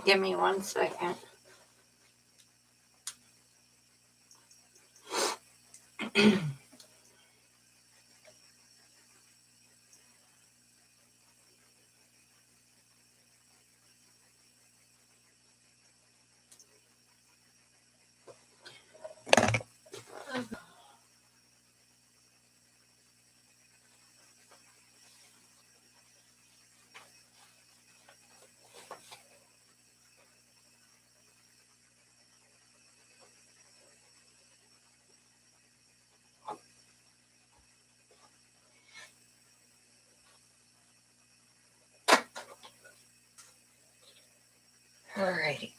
Give me 1 second. Alrighty.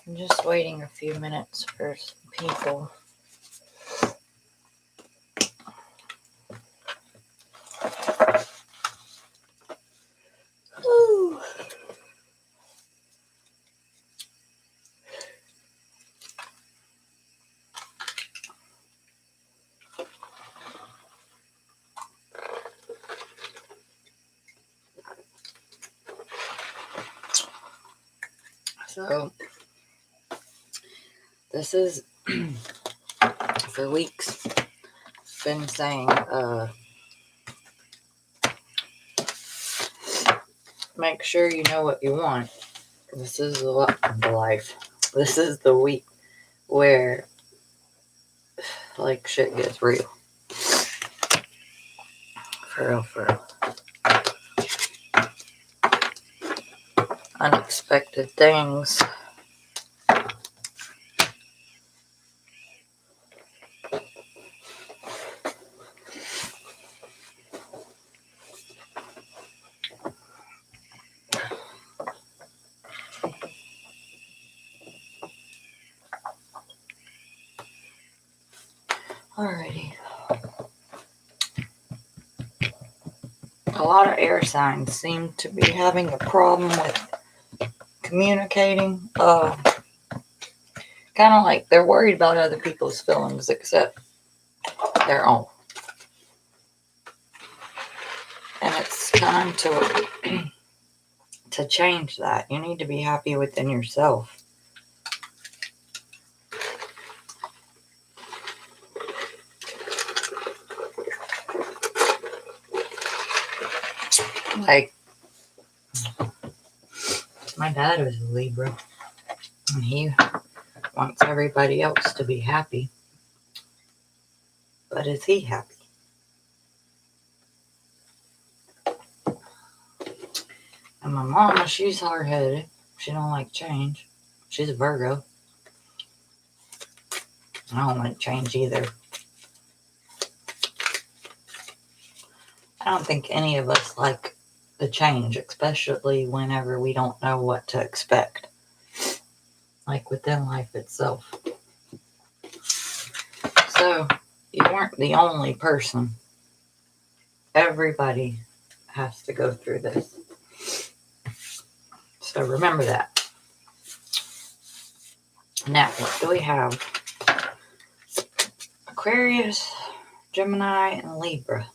I'm just waiting a few minutes for some people. Ooh. So, this is for weeks been saying, make sure you know what you want. This is the life. This is the week where, like, shit gets real. For real, for real. Unexpected things. Alrighty. A lot of air signs seem to be having a problem with communicating. Kind of like they're worried about other people's feelings except their own. And it's time to change that. You need to be happy within yourself. Like, my dad was a Libra, and he wants everybody else to be happy. But is he happy? And my mama, she's hard-headed. She don't like change. She's a Virgo. I don't like change either. I don't think any of us like the change, especially whenever we don't know what to expect. Like within life itself. So, you weren't the only person. Everybody has to go through this. So remember that. Now, what do we have? Aquarius, Gemini, and Libra.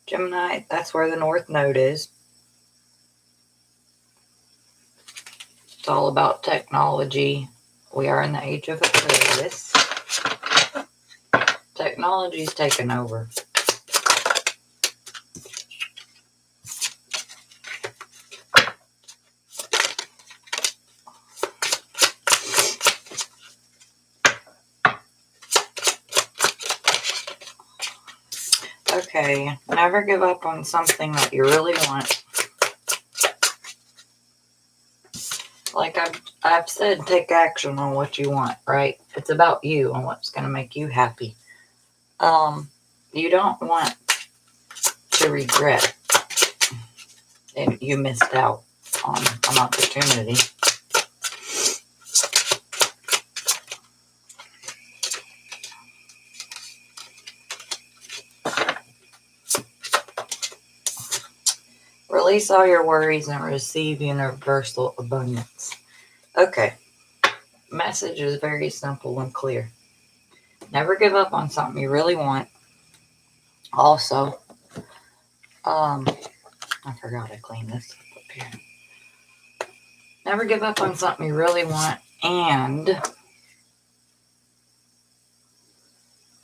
Gemini, that's where the North Node is. It's all about technology. We are in the age of Aquarius. Technology's taken over. Okay, never give up on something that you really want. Like I've said, take action on what you want, right? It's about you and what's going to make you happy. You don't want to regret if you missed out on an opportunity. Release all your worries and receive universal abundance. Okay. Message is very simple and clear. Never give up on something you really want. Also, I forgot I cleaned this up here. Never give up on something you really want, and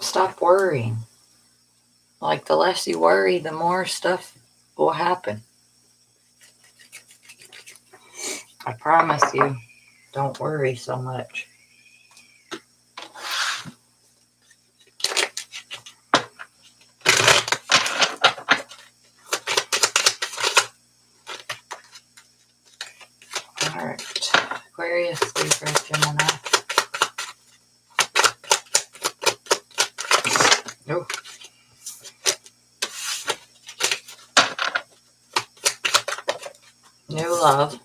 stop worrying. Like, the less you worry, the more stuff will happen. I promise you, don't worry so much. Alright, Aquarius, Libra, Gemini. Oh. New love.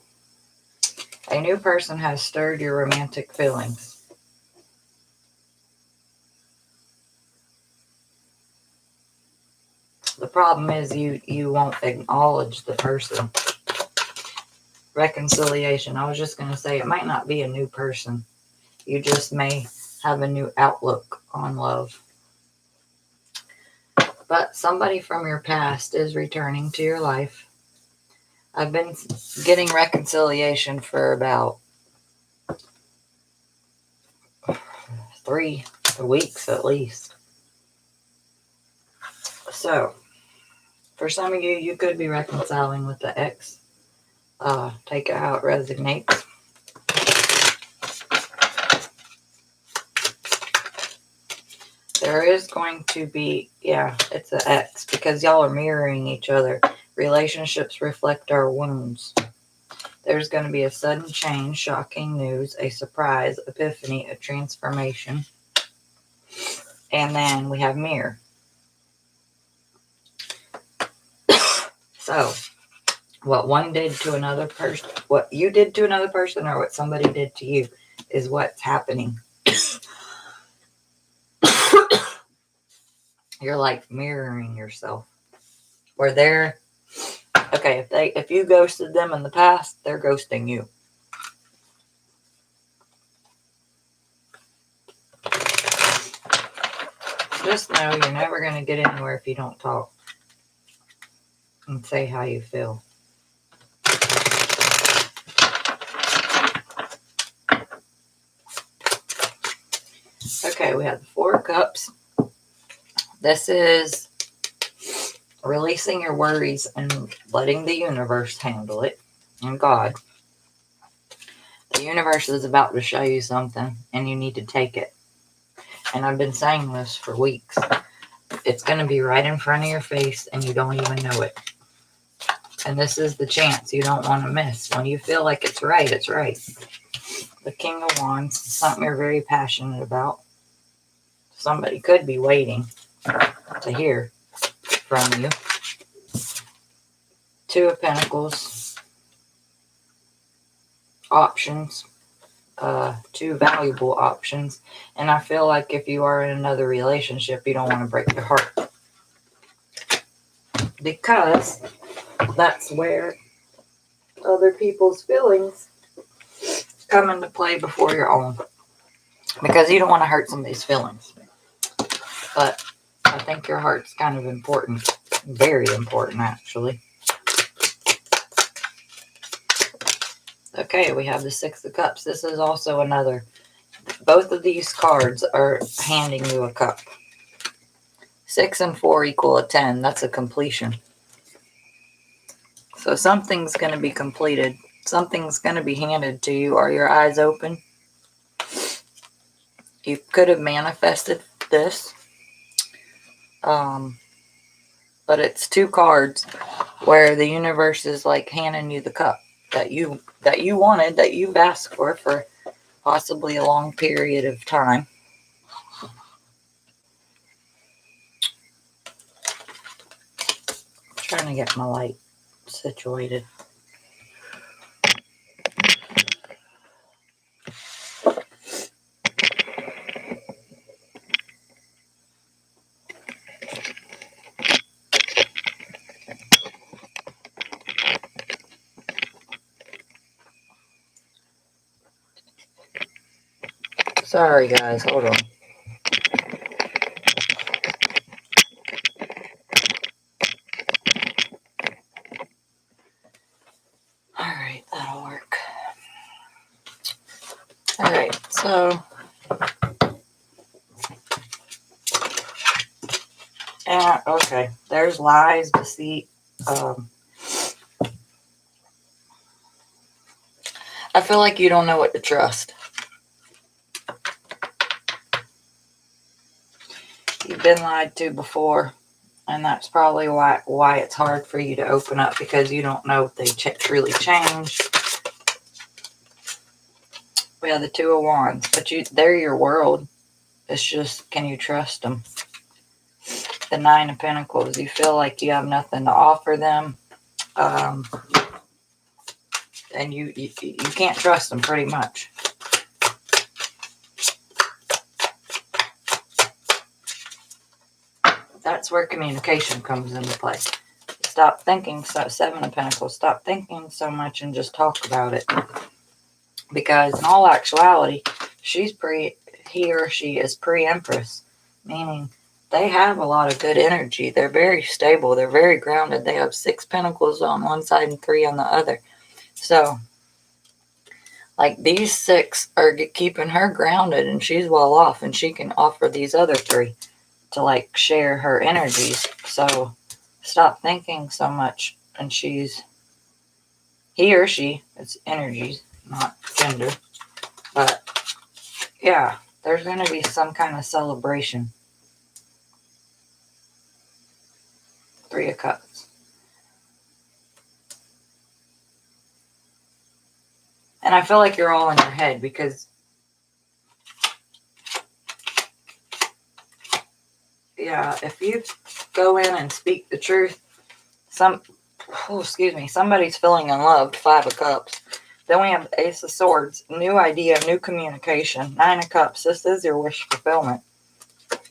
A new person has stirred your romantic feelings. The problem is you won't acknowledge the person. Reconciliation. I was just going to say, it might not be a new person. You just may have a new outlook on love. But somebody from your past is returning to your life. I've been getting reconciliation for about 3 weeks at least. So, for some of you, you could be reconciling with the ex. Take it how it resonates. There is going to be, yeah, it's an ex, because y'all are mirroring each other. Relationships reflect our wounds. There's going to be a sudden change, shocking news, a surprise, epiphany, a transformation. And then we have mirror. So, what one did to another person, what you did to another person, or what somebody did to you, is what's happening. You're like mirroring yourself. Where they're, okay, if you ghosted them in the past, they're ghosting you. Just know you're never going to get anywhere if you don't talk and say how you feel. Okay, we have the Four of Cups. This is releasing your worries and letting the universe handle it. And God. The universe is about to show you something, and you need to take it. And I've been saying this for weeks. It's going to be right in front of your face, and you don't even know it. And this is the chance you don't want to miss. When you feel like it's right, it's right. The King of Wands, something you're very passionate about. Somebody could be waiting to hear from you. Two of Pentacles. Options. Two valuable options. And I feel like if you are in another relationship, you don't want to break their heart. Because that's where other people's feelings come into play before your own. Because you don't want to hurt somebody's feelings. But I think your heart's kind of important. Very important, actually. Okay, we have the Six of Cups. This is also another. Both of these cards are handing you a cup. 6 and 4 equal a 10. That's a completion. So something's going to be completed. Something's going to be handed to you. Are your eyes open? You could have manifested this. But it's two cards where the universe is like handing you the cup that you wanted, that you've asked for possibly a long period of time. I'm trying to get my light situated. Sorry guys, hold on. right, that'll work. All right, so okay, there's lies, deceit. I feel like you don't know what to trust. You've been lied to before, and that's probably why it's hard for you to open up, because you don't know if they truly changed. We have the Two of Wands, but they're your world. It's just, can you trust them? The Nine of Pentacles, you feel like you have nothing to offer them, and you can't trust them pretty much. That's where communication comes into play. Stop thinking, Seven of Pentacles, stop thinking so much and just talk about it. Because in all actuality, he or she is pre-empress, meaning they have a lot of good energy. They're very stable. They're very grounded. They have 6 pentacles on one side and 3 on the other. So, like, these 6 are keeping her grounded, and she's well off, and she can offer these other 3 to, like, share her energies. So stop thinking so much. And he or she, it's energies, not gender. But yeah, there's going to be some kind of celebration. 3 of Cups. And I feel like you're all in your head, because yeah, if you go in and speak the truth, somebody's feeling unloved. 5 of Cups. Then we have the Ace of Swords. New idea, new communication. 9 of Cups. This is your wish fulfillment.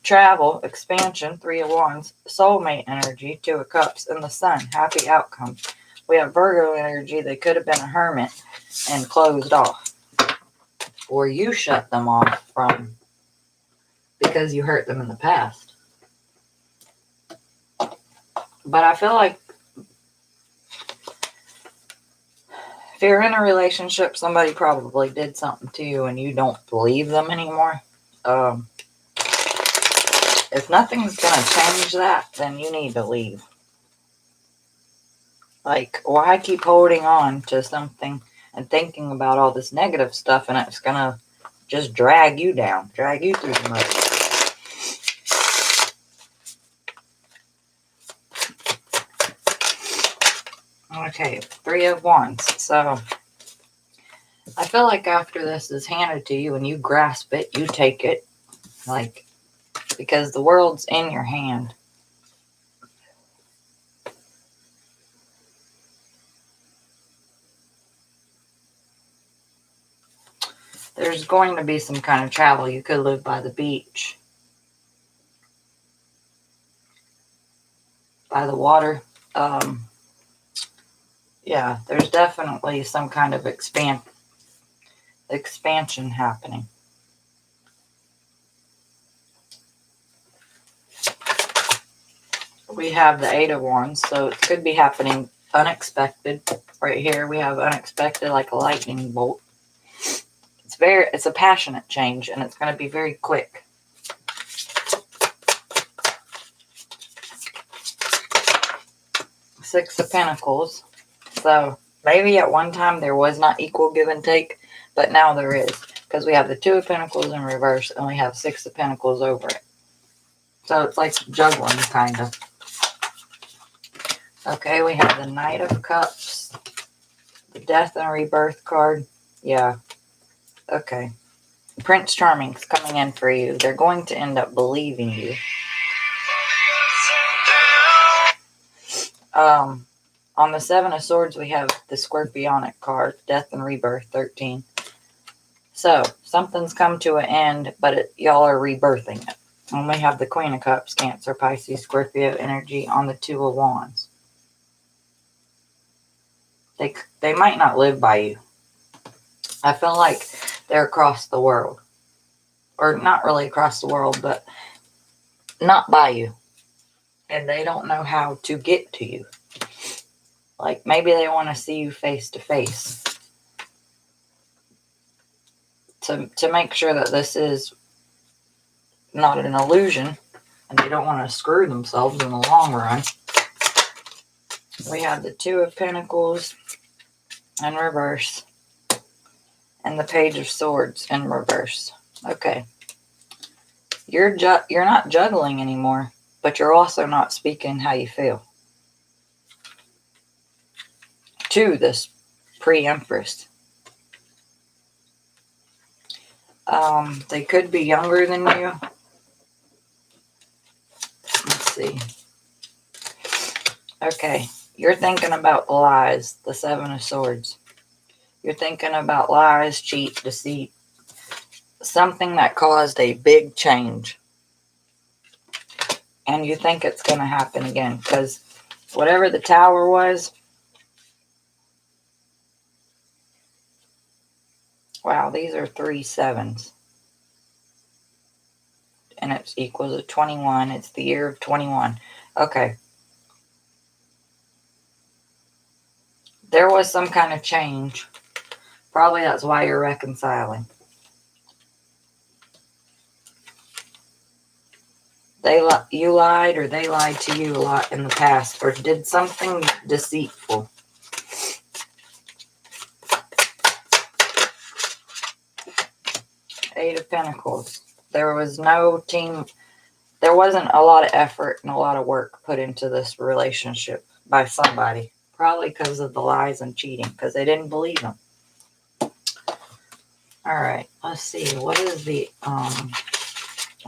Travel, expansion. 3 of Wands. Soulmate energy. 2 of Cups. And the Sun. Happy outcome. We have Virgo energy. They could have been a hermit and closed off. Or you shut them off from, because you hurt them in the past. But I feel like if you're in a relationship, somebody probably did something to you and you don't believe them anymore. If nothing's going to change that, then you need to leave. Like, why keep holding on to something and thinking about all this negative stuff, and it's going to just drag you down, drag you through the mud. Okay, 3 of Wands. So I feel like after this is handed to you and you grasp it, you take it, like, because the world's in your hand. There's going to be some kind of travel. You could live by the beach, by the water. Yeah, there's definitely some kind of expansion happening. We have the 8 of Wands, so it could be happening unexpected. Right here we have unexpected, like a lightning bolt. It's a passionate change, and it's going to be very quick. Six of Pentacles. So maybe at one time there was not equal give and take, but now there is, because we have the 2 of Pentacles in reverse and we have 6 of Pentacles over it. So it's like juggling, kind of. Okay, we have the Knight of Cups, the Death and Rebirth card. Yeah. Okay. Prince Charming's coming in for you. They're going to end up believing you. On the 7 of Swords, we have the Scorpionic card, Death and Rebirth, 13. So, something's come to an end, but y'all are rebirthing it. And we have the Queen of Cups, Cancer, Pisces, Scorpio energy on the 2 of Wands. They might not live by you. I feel like they're across the world. Or not really across the world, but not by you. And they don't know how to get to you. Like maybe they want to see you face to face to make sure that this is not an illusion, and they don't want to screw themselves in the long run. We have the Two of Pentacles in reverse and the Page of Swords in reverse. Okay. You're not juggling anymore, but you're also not speaking how you feel to this pre-Empress. They could be younger than you. Let's see. Okay. You're thinking about the lies, the Seven of Swords. You're thinking about lies, cheat, deceit. Something that caused a big change. And you think it's going to happen again. Because whatever the Tower was. Wow, these are 3 sevens. And it's equals to 21. It's the year of 21. Okay. There was some kind of change. Probably that's why you're reconciling. You lied, or they lied to you a lot in the past, or did something deceitful. Eight of Pentacles. There was no team. There wasn't a lot of effort and a lot of work put into this relationship by somebody. Probably because of the lies and cheating, because they didn't believe them. All right, let's see. What is the,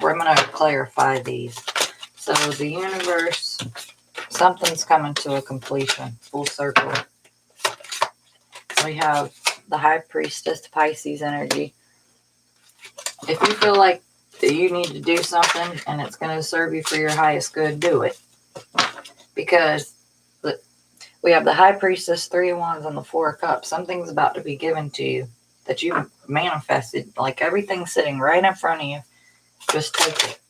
we're going to clarify these. So the universe, something's coming to a completion, full circle. We have the High Priestess, Pisces energy. If you feel like that you need to do something and it's going to serve you for your highest good, do it. Because we have the High Priestess, Three of Wands, and the Four of Cups. Something's about to be given to you that you manifested. Like everything's sitting right in front of you. Just take it.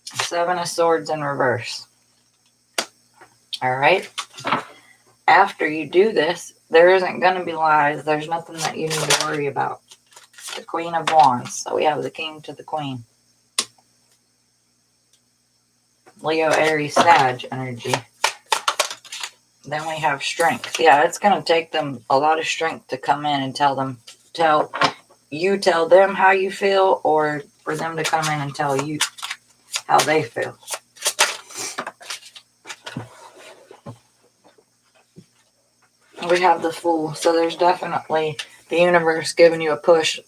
Seven of Swords in reverse. All right. After you do this, there isn't going to be lies. There's nothing that you need to worry about. The Queen of Wands. So we have the King to the Queen. Leo, Aries, Sag energy. Then we have strength. Yeah, it's going to take them a lot of strength to come in and tell them how you feel, or for them to come in and tell you how they feel. We have the Fool. So there's definitely the universe giving you a push,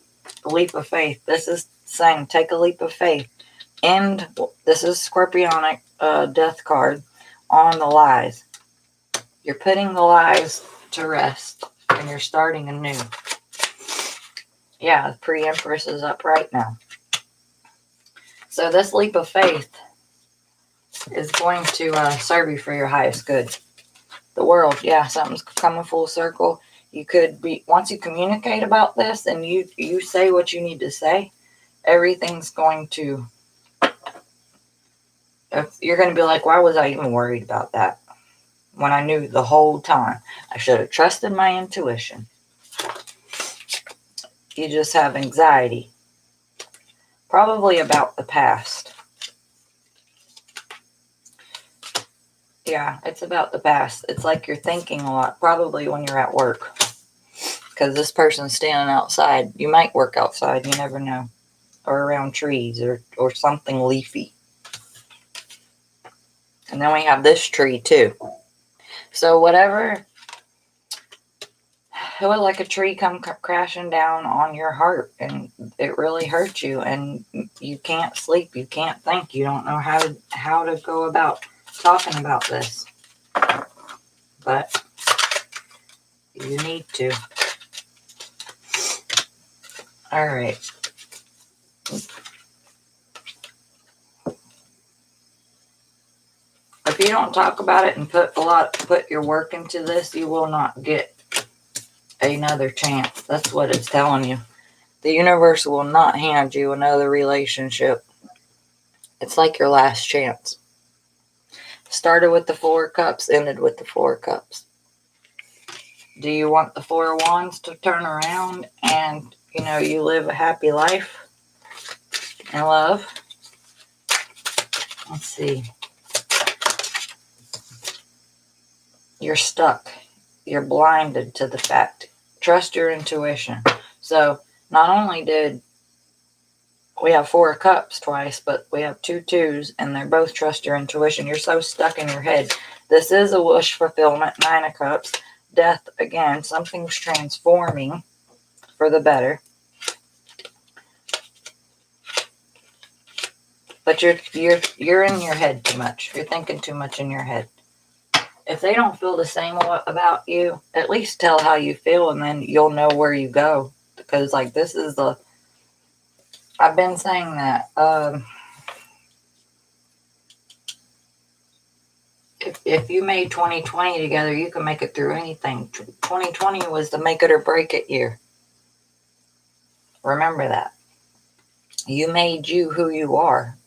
a leap of faith. This is saying take a leap of faith. And this is Scorpionic death card on the lies. You're putting the lies to rest, and you're starting anew. Yeah, the pre-Empress is up right now. So this leap of faith is going to serve you for your highest good. The World, yeah, something's coming full circle. You could be, once you communicate about this and you say what you need to say, everything's going to, you're going to be like, why was I even worried about that? When I knew the whole time. I should have trusted my intuition. You just have anxiety. Probably about the past. Yeah, it's about the past. It's like you're thinking a lot. Probably when you're at work. Because this person's standing outside. You might work outside. You never know. Or around trees or something leafy. And then we have this tree too. So whatever, it was like a tree come crashing down on your heart, and it really hurt you, and you can't sleep, you can't think, you don't know how to go about talking about this, but you need to. All right. If you don't talk about it and put your work into this, you will not get another chance. That's what it's telling you. The universe will not hand you another relationship. It's like your last chance. Started with the Four of Cups, ended with the Four of Cups. Do you want the Four of Wands to turn around and, you live a happy life and love? Let's see. You're stuck. You're blinded to the fact. Trust your intuition. So not only did we have Four of Cups twice, but we have two twos, and they're both trust your intuition. You're so stuck in your head. This is a wish fulfillment. Nine of Cups. Death again. Something's transforming for the better. But you're in your head too much. You're thinking too much in your head. If they don't feel the same about you, at least tell how you feel, and then you'll know where you go. Because, this is I've been saying that. If you made 2020 together, you can make it through anything. 2020 was the make it or break it year. Remember that. You made you who you are.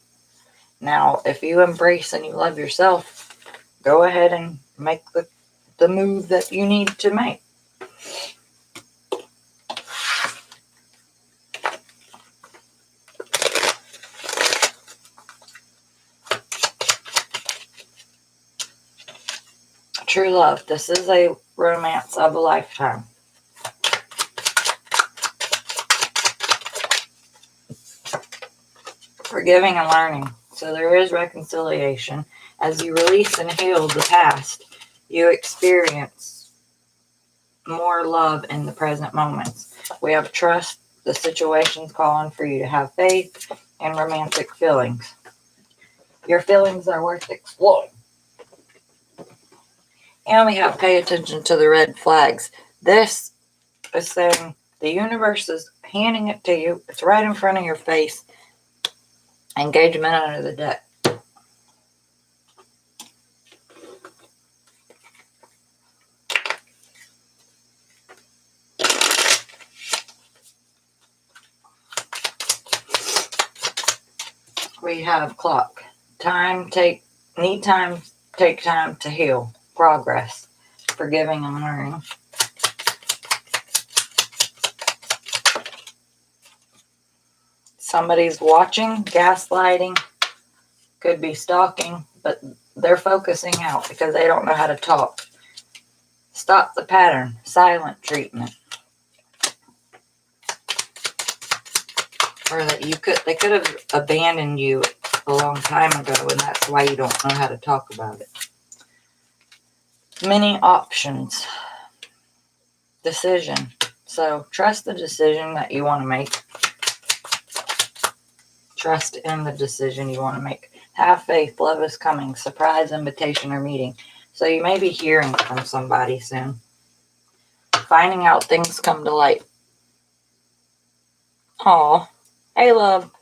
Now, if you embrace and you love yourself, go ahead and make the move that you need to make. True love. This is a romance of a lifetime. Forgiving and learning. So there is reconciliation. As you release and heal the past, you experience more love in the present moments. We have trust. The situation's calling for you to have faith and romantic feelings. Your feelings are worth exploring. And we have pay attention to the red flags. This is saying the universe is handing it to you. It's right in front of your face. Engagement under the deck. We have clock. Take time to heal. Progress. Forgiving and learning. Somebody's watching, gaslighting, could be stalking, but they're focusing out because they don't know how to talk. Stop the pattern. Silent treatment. Or that they could have abandoned you a long time ago, and that's why you don't know how to talk about it. Many options. Decision. So trust the decision that you want to make. Trust in the decision you want to make. Have faith. Love is coming. Surprise, invitation, or meeting. So you may be hearing from somebody soon. Finding out things come to light. Aw. Hey, love.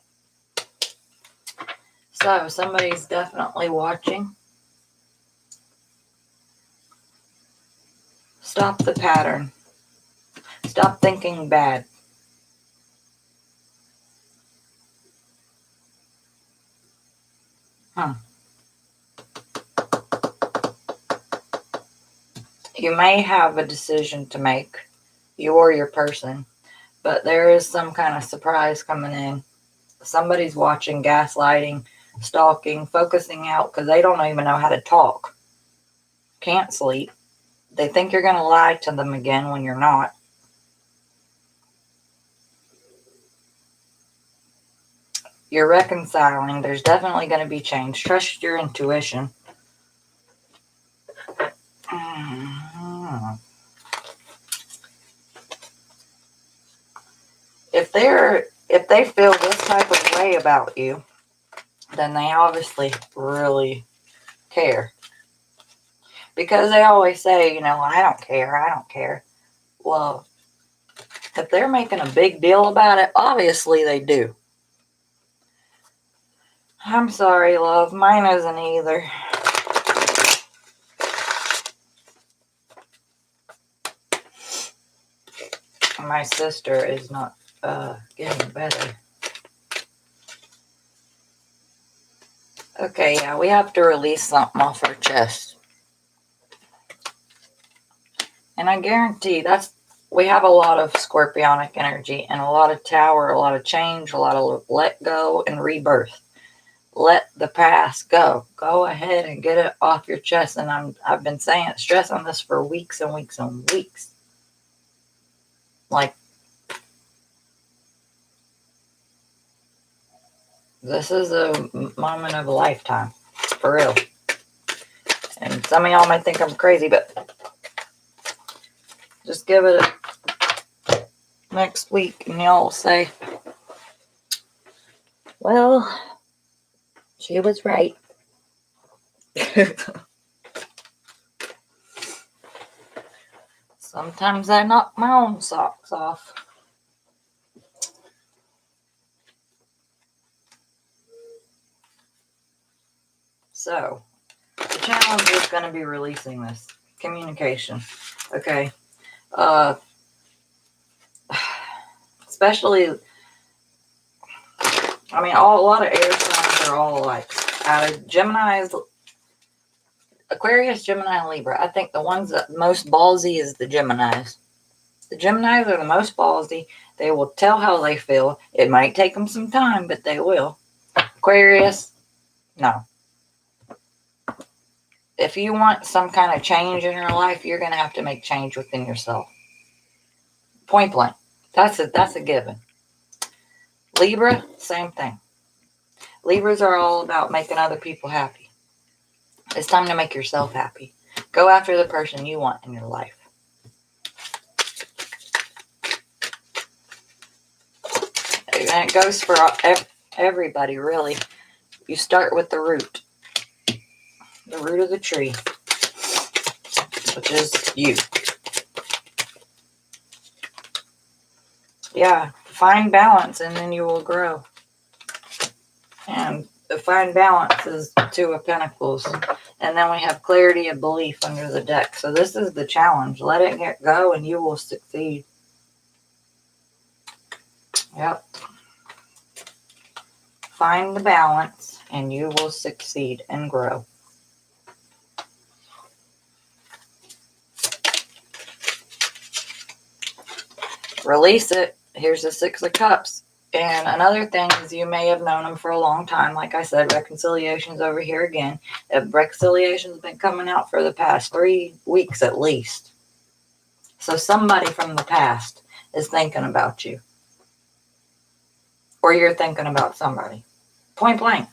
So somebody's definitely watching. Stop the pattern. Stop thinking bad. You may have a decision to make, you or your person, but there is some kind of surprise coming in. Somebody's watching, gaslighting, stalking, focusing out because they don't even know how to talk. Can't sleep. They think you're going to lie to them again when you're not. You're reconciling. There's definitely going to be change. Trust your intuition. If they feel this type of way about you, then they obviously really care. Because they always say, I don't care. Well, if they're making a big deal about it, obviously they do. I'm sorry, love. Mine isn't either. My sister is not getting better. Okay, yeah, we have to release something off our chest. And I guarantee we have a lot of scorpionic energy and a lot of tower, a lot of change, a lot of let go and rebirth. Let the past go. Go ahead and get it off your chest. And I've been stressing this for weeks and weeks and weeks. Like, this is a moment of a lifetime. For real. And some of y'all might think I'm crazy, but just give it next week and y'all will say, well, she was right. Sometimes I knock my own socks off. So, the challenge is going to be releasing this. Communication. Okay. Especially, I mean, a lot of air signs are all alike. Out of Gemini, Aquarius, Gemini, and Libra. I think the ones that most ballsy is the Geminis. The Geminis are the most ballsy. They will tell how they feel. It might take them some time, but they will. Aquarius, no. If you want some kind of change in your life, you're going to have to make change within yourself. Point blank. That's a given. Libra, same thing. Libras are all about making other people happy. It's time to make yourself happy. Go after the person you want in your life. And it goes for everybody, really. You start with the root of the tree, which is you. Yeah, find balance and then you will grow. And the find balance is Two of Pentacles. And then we have clarity of belief under the deck. So this is the challenge. Let it go and you will succeed. Yep. Find the balance and you will succeed and grow. Release it. Here's the Six of Cups. And another thing is you may have known them for a long time. Like I said, reconciliation's over here again. Reconciliation's been coming out for the past 3 weeks at least. So somebody from the past is thinking about you. Or you're thinking about somebody. Point blank.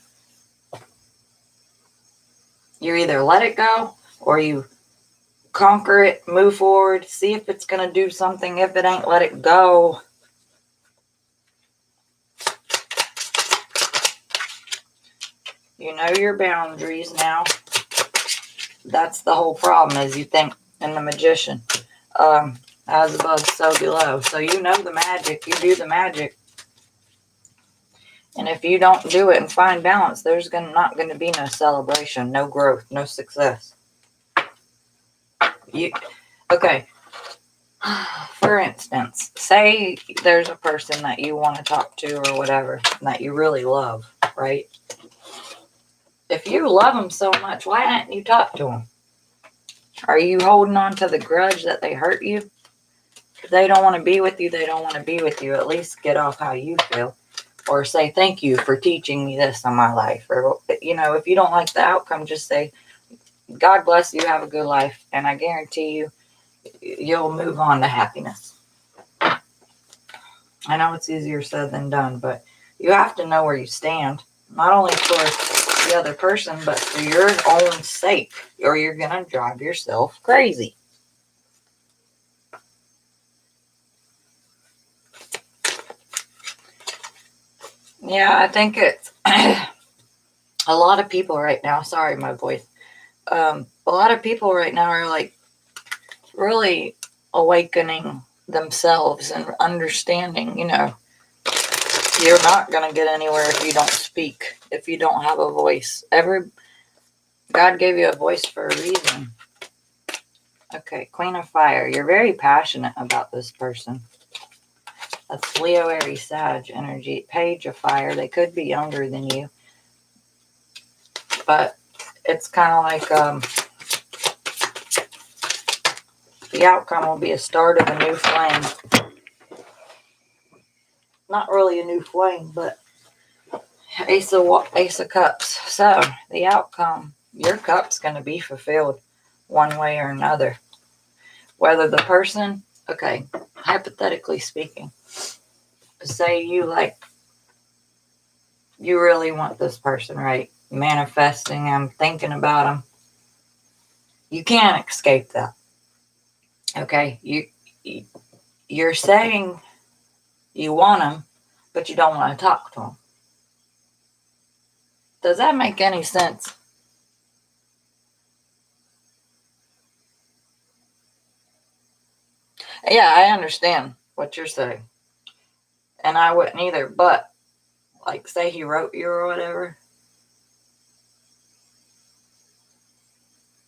You either let it go or you conquer it, move forward, see if it's going to do something. If it ain't, let it go. You know your boundaries now. That's the whole problem, is you think in the Magician, as above, so below. So you know the magic. You do the magic. And if you don't do it and find balance, there's not going to be no celebration, no growth, no success. Okay. For instance, say there's a person that you want to talk to or whatever that you really love, right? If you love them so much, why didn't you talk to them? Are you holding on to the grudge that they hurt you? If they don't want to be with you, they don't want to be with you. At least get off how you feel. Or say, thank you for teaching me this in my life. Or, if you don't like the outcome, just say, God bless you, have a good life. And I guarantee you'll move on to happiness. I know it's easier said than done, but you have to know where you stand. Not only for the other person, but for your own sake. Or you're going to drive yourself crazy. Yeah, I think it's a lot of people right now. Sorry, my voice. A lot of people right now are like really awakening themselves and understanding, you're not going to get anywhere if you don't speak, if you don't have a voice. God gave you a voice for a reason. Okay, Queen of Fire. You're very passionate about this person. That's Leo, Aries, Sag energy. Page of Fire. They could be younger than you. But it's kind of like the outcome will be a start of a new flame. Not really a new flame, but Ace of Cups. So the outcome, your cup's going to be fulfilled one way or another. Whether the person, okay, hypothetically speaking, say you really want this person, right? Manifesting them, thinking about them. You can't escape that. Okay, you're saying you want them, but you don't want to talk to them. Does that make any sense? Yeah, I understand what you're saying. And I wouldn't either, but like say he wrote you or whatever,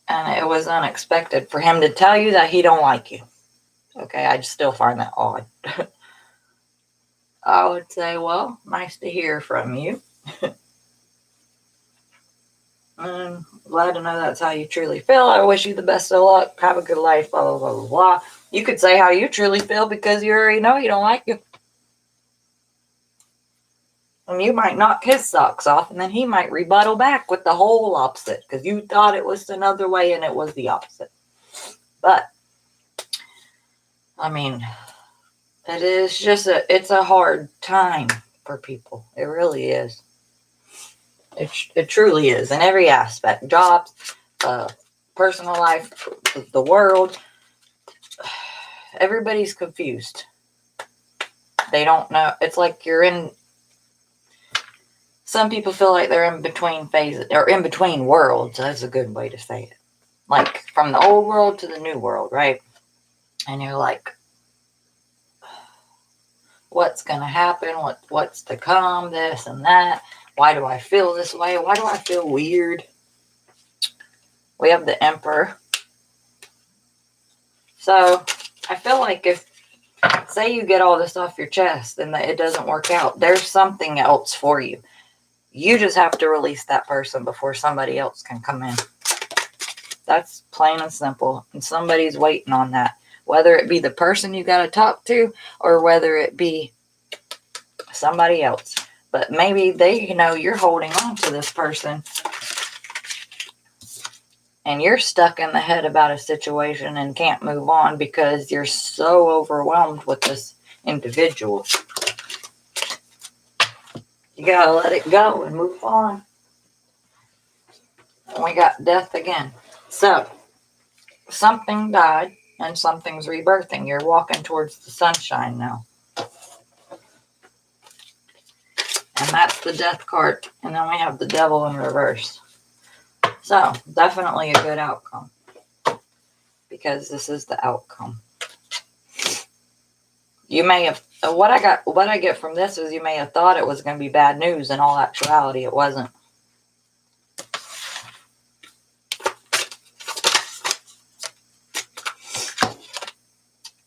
and it was unexpected for him to tell you that he don't like you. Okay, I still find that odd. I would say, well, nice to hear from you. I'm glad to know that's how you truly feel. I wish you the best of luck. Have a good life, blah, blah, blah, blah, blah. You could say how you truly feel because you already know you don't like you. And you might knock his socks off, and then he might rebuttal back with the whole opposite because you thought it was another way and it was the opposite. But, I mean, it's a hard time for people. It really is. It truly is in every aspect. Jobs, personal life, the world. Everybody's confused. They don't know. It's like some people feel like they're in between phases, or in between worlds. That's a good way to say it. Like from the old world to the new world, right? And you're like, what's going to happen? What's to come? This and that. Why do I feel this way? Why do I feel weird? We have the Emperor. So I feel like if, say you get all this off your chest and that it doesn't work out, there's something else for you. You just have to release that person before somebody else can come in. That's plain and simple. And somebody's waiting on that. Whether it be the person you got to talk to or whether it be somebody else. But maybe they know you're holding on to this person and you're stuck in the head about a situation and can't move on because you're so overwhelmed with this individual. You gotta let it go and move on. And we got death again. So, something died and something's rebirthing. You're walking towards the sunshine now. And that's the death card. And then we have the devil in reverse. So, definitely a good outcome. Because this is the outcome. You may have, what I get from this is you may have thought it was going to be bad news. In all actuality, it wasn't.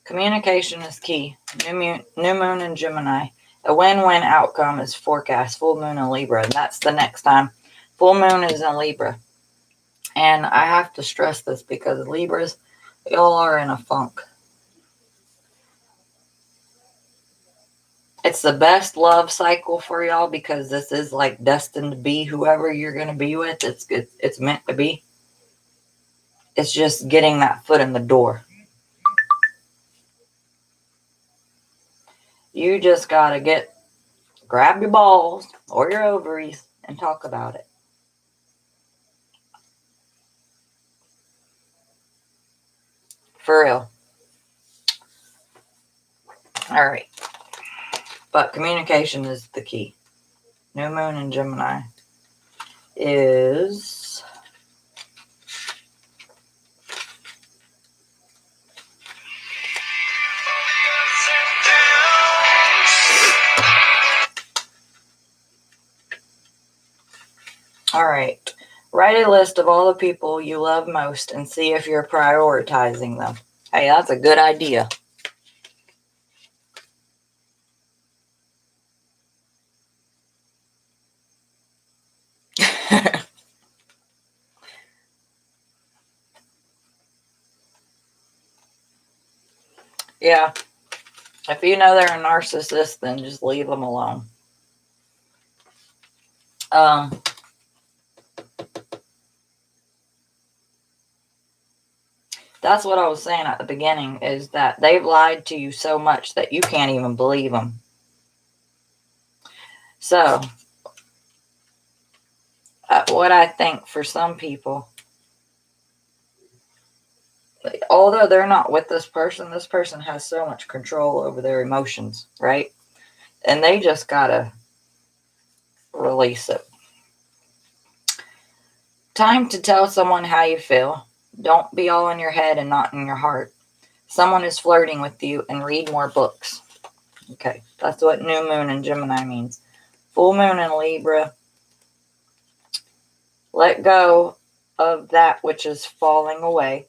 Communication is key. New moon in Gemini. A win-win outcome is forecast. Full moon in Libra. And that's the next time. Full moon is in Libra. And I have to stress this because Libras, y'all are in a funk. It's the best love cycle for y'all because this is like destined to be whoever you're going to be with. It's meant to be. It's just getting that foot in the door. You just got to grab your balls or your ovaries and talk about it. For real. All right. But communication is the key. New moon in Gemini is all right. Write a list of all the people you love most and see if you're prioritizing them. Hey, that's a good idea. Yeah. If you know they're a narcissist, then just leave them alone. That's what I was saying at the beginning, is that they've lied to you so much that you can't even believe them. So, what I think for some people, although they're not with this person has so much control over their emotions, right? And they just gotta release it. Time to tell someone how you feel. Don't be all in your head and not in your heart. Someone is flirting with you, and read more books. Okay, that's what new moon in Gemini means. Full moon in Libra. Let go of that which is falling away.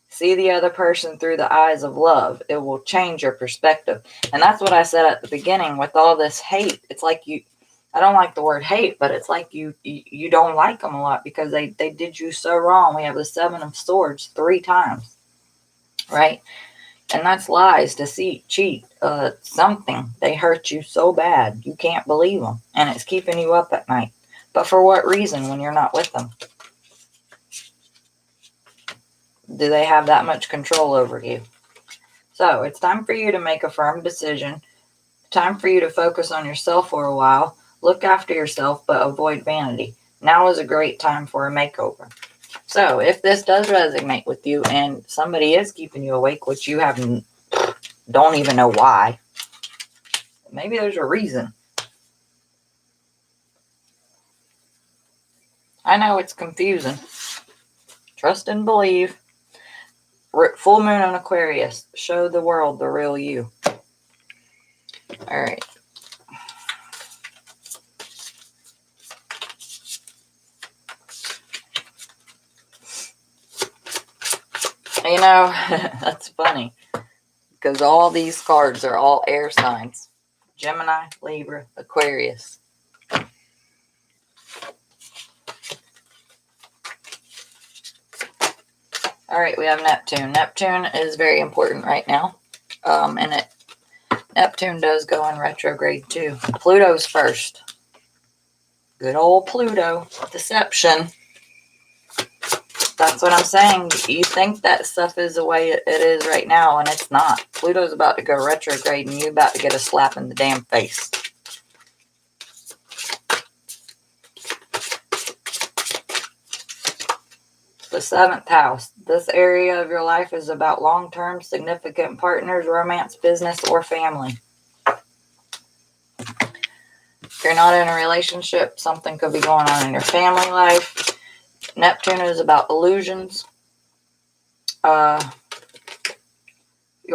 See the other person through the eyes of love. It will change your perspective. And that's what I said at the beginning with all this hate. It's like I don't like the word hate, but it's like you don't like them a lot because they did you so wrong. We have the 7 of Swords 3 times, right? And that's lies, deceit, cheat, something. They hurt you so bad you can't believe them, and it's keeping you up at night. But for what reason when you're not with them? Do they have that much control over you? So it's time for you to make a firm decision. Time for you to focus on yourself for a while. Look after yourself, but avoid vanity. Now is a great time for a makeover. So if this does resonate with you and somebody is keeping you awake, which you don't even know why, maybe there's a reason. I know it's confusing. Trust and believe. Full moon on Aquarius. Show the world the real you. All right. You know, that's funny because all these cards are all air signs. Gemini, Libra, Aquarius. All right, we have Neptune. Neptune is very important right now. Neptune does go in retrograde too. Pluto's first. Good old Pluto. Deception. That's what I'm saying. You think that stuff is the way it is right now, and it's not. Pluto's about to go retrograde, and you're about to get a slap in the damn face. The 7th house. This area of your life is about long-term, significant partners, romance, business, or family. If you're not in a relationship, something could be going on in your family life. Neptune is about illusions. Your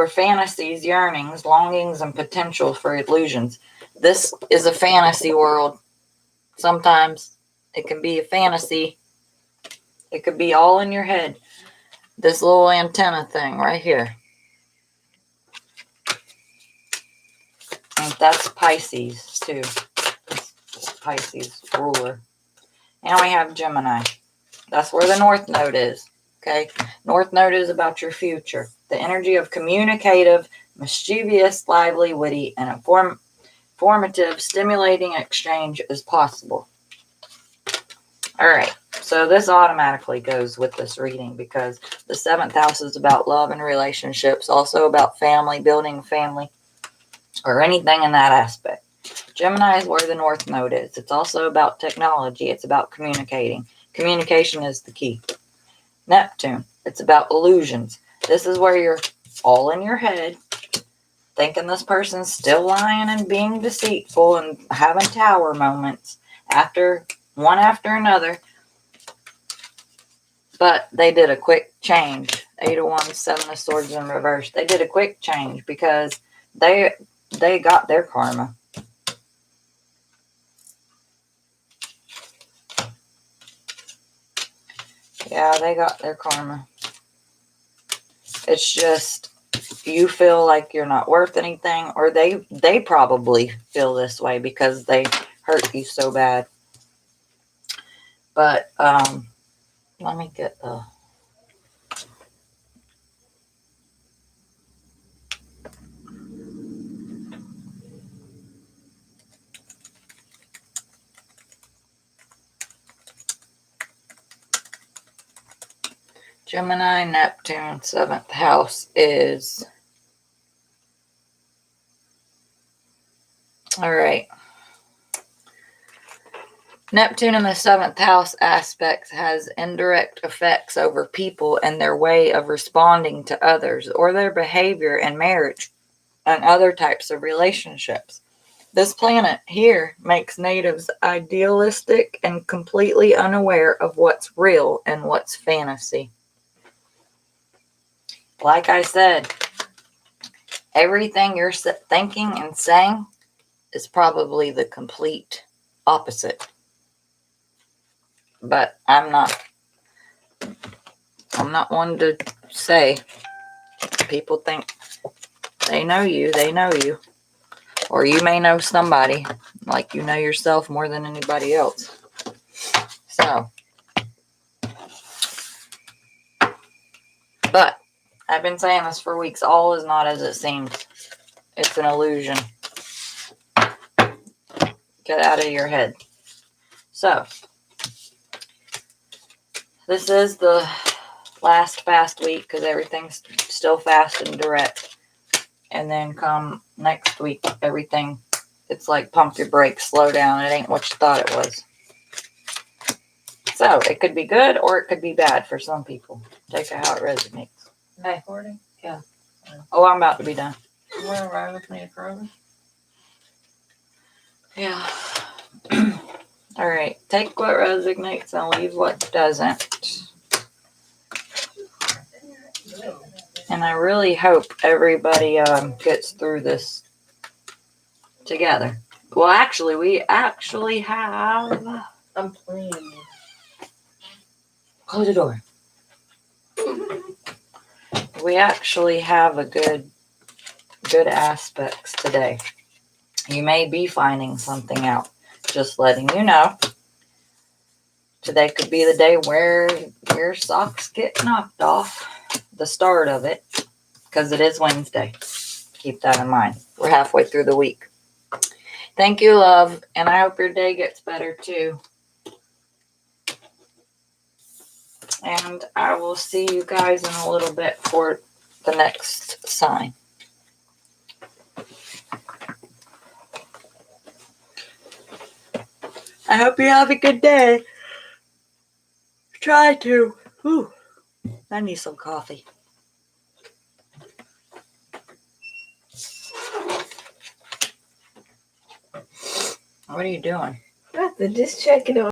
fantasies, yearnings, longings, and potential for illusions. This is a fantasy world. Sometimes it can be a fantasy. It could be all in your head. This little antenna thing right here. And that's Pisces too. Pisces ruler. And we have Gemini. That's where the North Node is. Okay? North Node is about your future. The energy of communicative, mischievous, lively, witty, and informative, stimulating exchange is possible. All right. So this automatically goes with this reading because the 7th house is about love and relationships, also about family, building a family, or anything in that aspect. Gemini is where the North Node is. It's also about technology. It's about communicating. Communication is the key. Neptune, it's about illusions. This is where you're all in your head, thinking this person's still lying and being deceitful and having tower moments one after another. But they did a quick change. 8 of Wands, 7 of Swords in reverse. They did a quick change because they got their karma. Yeah, they got their karma. It's just you feel like you're not worth anything, or they probably feel this way because they hurt you so bad. But let me get the Gemini, Neptune, 7th house is... All right. Neptune in the 7th house aspects has indirect effects over people and their way of responding to others or their behavior in marriage and other types of relationships. This planet here makes natives idealistic and completely unaware of what's real and what's fantasy. Like I said, everything you're thinking and saying is probably the complete opposite. But I'm not one to say. People think they know you. Or you may know somebody, like you know yourself more than anybody else. So, but I've been saying this for weeks. All is not as it seems. It's an illusion. Get out of your head. So, this is the last fast week because everything's still fast and direct. And then come next week, everything, it's like pump your brakes, slow down. It ain't what you thought it was. So, it could be good or it could be bad for some people. Take it how it resonates. Hey. Recording? Yeah. Oh, I'm about to be done. You want to ride with me to Kroger? Yeah. All right. Take what resonates and leave what doesn't. And I really hope everybody gets through this together. Well, actually, we actually have... I'm playing. Close the door. We actually have a good aspects today. You may be finding something out. Just letting you know. Today could be the day where your socks get knocked off. The start of it. Because it is Wednesday. Keep that in mind. We're halfway through the week. Thank you, love. And I hope your day gets better too. And I will see you guys in a little bit for the next sign. I hope you have a good day. Try to. Whew. I need some coffee. What are you doing? Nothing, just checking on.